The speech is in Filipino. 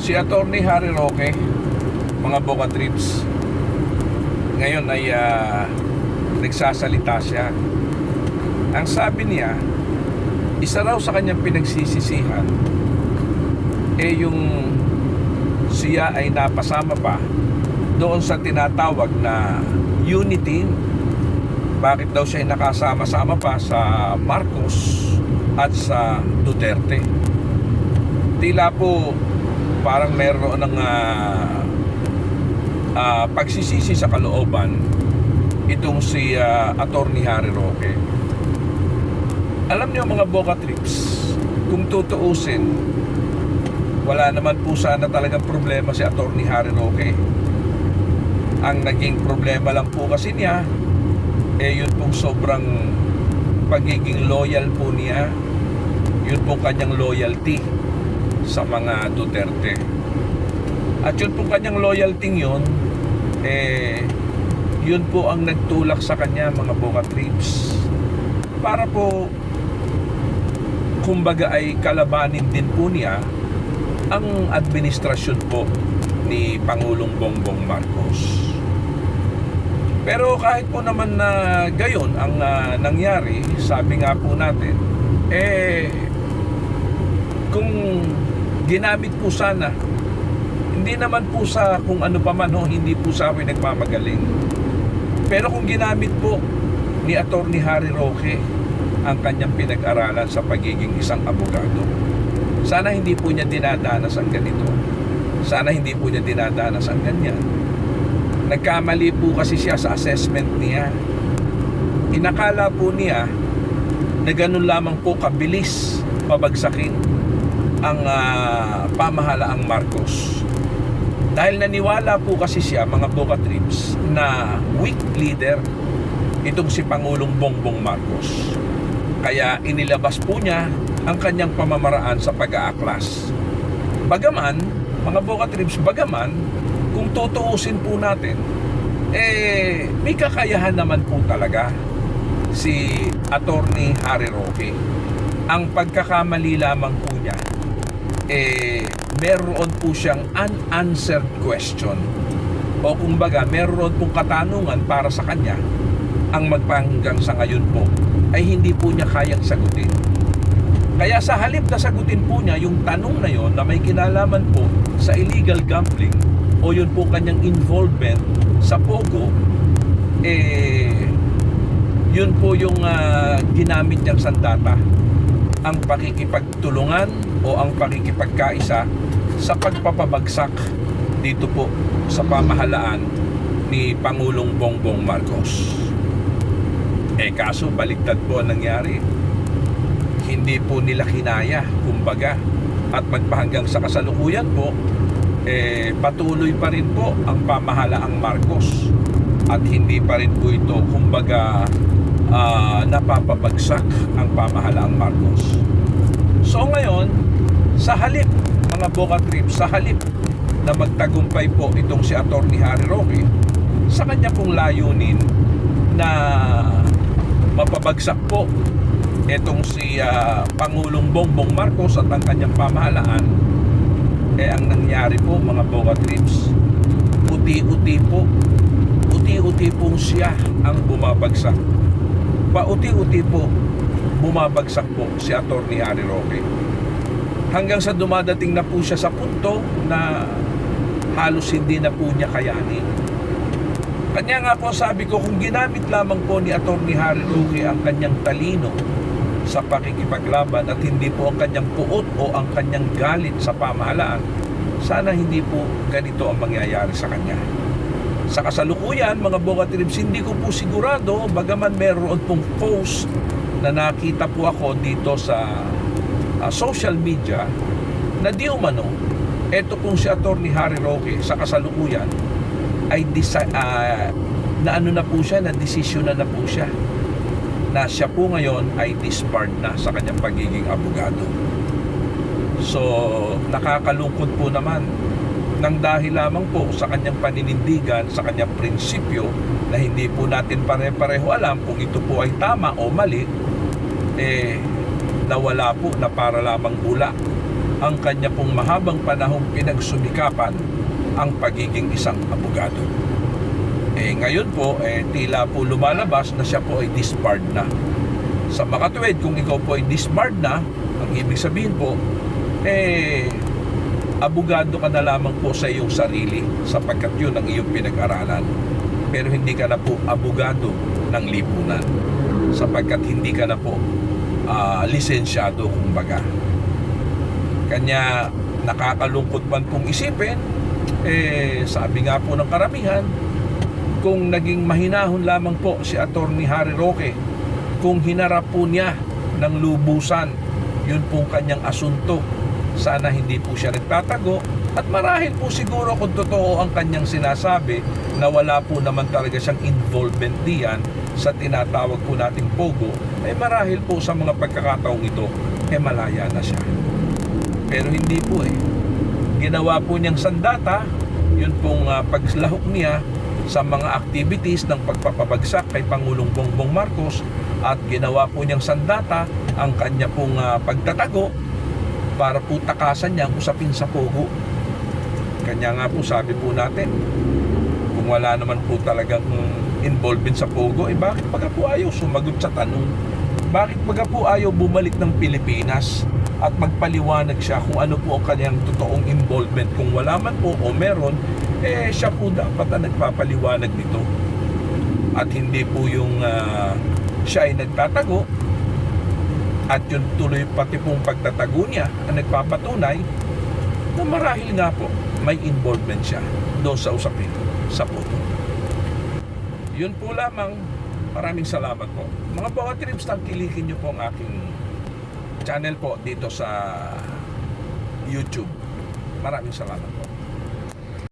Si Attorney Harry Roque, mga Boca Trips, ngayon ay nagsasalita siya. Ang sabi niya, isa raw sa kanyang pinagsisisihan yung siya ay napasama pa doon sa tinatawag na unity. Bakit daw siya ay nakasama-sama pa sa Marcos at sa Duterte? Tila po parang meron ng pagsisisi sa kalooban itong si Attorney Harry Roque. Alam niyo mga Boca Trips, kung tutuusin, wala naman po sana talagang problema si Attorney Harry Roque. Ang naging problema lang po kasi niya yun pong sobrang pagiging loyal po niya, yun pong kanyang loyalty sa mga Duterte. At yun pong kanyang loyalty yun, yun po ang nagtulak sa kanya mga Boca Trips para po kumbaga ay kalabanin din po niya ang administrasyon po ni Pangulong Bongbong Marcos. Pero kahit po naman na gayon ang nangyari, sabi nga po natin, kung ginamit po sana, hindi naman po sa kung ano pa man hindi po sa akin nagmamagaling. Pero kung ginamit po ni Attorney Harry Roque ang kanyang pinag-aralan sa pagiging isang abogado, sana hindi po niya dinadanas ang ganito. Sana hindi po niya dinadanas ang ganyan. Nagkamali po kasi siya sa assessment niya. Inakala po niya na ganun lamang po kabilis pabagsakin ang pamahalaang Marcos. Dahil naniwala po kasi siya, mga Boca Trips, na weak leader itong si Pangulong Bongbong Marcos. Kaya inilabas po niya ang kanyang pamamaraan sa pag-aaklas. Bagaman, mga Boca Trips, kung tutuusin po natin, may kakayahan naman po talaga si Attorney Harry Roque. Ang pagkakamali lamang po niya, meron po siyang unanswered question, o kumbaga meron pong katanungan para sa kanya ang magpahanggang sa ngayon po ay hindi po niya kayang sagutin. Kaya sa halip na sagutin po niya yung tanong na yon na may kinalaman po sa illegal gambling o yun po kanyang involvement sa Pogo, yun po yung ginamit niyang sandata, ang pakikipagtulungan o ang pakikipagkaisa sa pagpapabagsak dito po sa pamahalaan ni Pangulong Bongbong Marcos. Kaso baliktad po ang nangyari. Hindi po nila kinaya, kumbaga, at magpahanggang sa kasalukuyan po, patuloy pa rin po ang pamahalaang Marcos at hindi pa rin po ito, kumbaga, napapabagsak ang pamahalaang Marcos. So ngayon, sa halip, mga Boca Trips, sa halip na magtagumpay po itong si Attorney Harry Roque sa kanya pong layunin na mapabagsak po itong si Pangulong Bongbong Marcos at ang kanyang pamahalaan, ang nangyari po mga Boca Trips, uti-uti pong siya ang bumabagsak. Pauti-uti po bumabagsak po si Attorney Harry Roque hanggang sa dumadating na po siya sa punto na halos hindi na po niya kayanin. Kanya nga po sabi ko, kung ginamit lamang po ni Attorney Harry Roque ang kanyang talino sa pakikipaglaban at hindi po ang kanyang puot o ang kanyang galit sa pamahalaan, sana hindi po ganito ang mangyayari sa kanya. Sa kasalukuyan, mga Boca Trips, hindi ko po sigurado, bagaman meron pong post na nakita po ako dito sa social media na di umano, eto pong si Attorney Harry Roque sa kasalukuyan ay na ano na po siya, na desisyon na po siya na siya po ngayon ay disbarred na sa kanyang pagiging abogado. So nakakalungkot po naman nang dahil lamang po sa kanyang paninindigan, sa kanyang prinsipyo na hindi po natin pare-pareho alam kung ito po ay tama o mali, nawala po, na para lamang bula ang kanya pong mahabang panahong pinagsumikapan ang pagiging isang abogado. Ngayon po, tila po lumalabas na siya po ay disbarred na. Sa makatuwid, kung ikaw po ay disbarred na, ang ibig sabihin po, abogado ka na lamang po sa iyong sarili sapagkat yun ang iyong pinag-aralan. Pero hindi ka na po abogado ng lipunan sapagkat hindi ka na po lisensyado kumbaga. Kanya nakakalungkot man pong isipin, sabi nga po ng karamihan, kung naging mahinahon lamang po si Attorney Harry Roque, kung hinarap po niya ng lubusan yun pong kanyang asunto, sana hindi po siya nagtatago. At marahil po siguro kung totoo ang kanyang sinasabi na wala po naman talaga siyang involvement diyan sa tinatawag po nating pogo, marahil po sa mga pagkakataong ito malaya na siya. Pero hindi po ginawa po niyang sandata yun pong paglahok niya sa mga activities ng pagpapabagsak kay Pangulong Bongbong Marcos, at ginawa po niyang sandata ang kanya pong pagtatago para po takasan niya ang usapin sa pogo. Kanya nga po sabi po natin, kung wala naman po talagang involvement sa pogo, bakit baga po ayaw sumagot sa tanong? Bakit baga po ayaw bumalik ng Pilipinas at magpaliwanag siya kung ano po ang kanyang totoong involvement? Kung wala man po o meron, siya po dapat ang nagpapaliwanag nito. At hindi po yung siya ay nagtatago at yung tuloy pati pong pagtatago niya ang nagpapatunay na marahil nga po may involvement siya doon sa usapin sa pogo. Yun po lamang. Maraming salamat po. Mga Boga Trips, tangkilikin nyo po ang aking channel po dito sa YouTube. Maraming salamat po.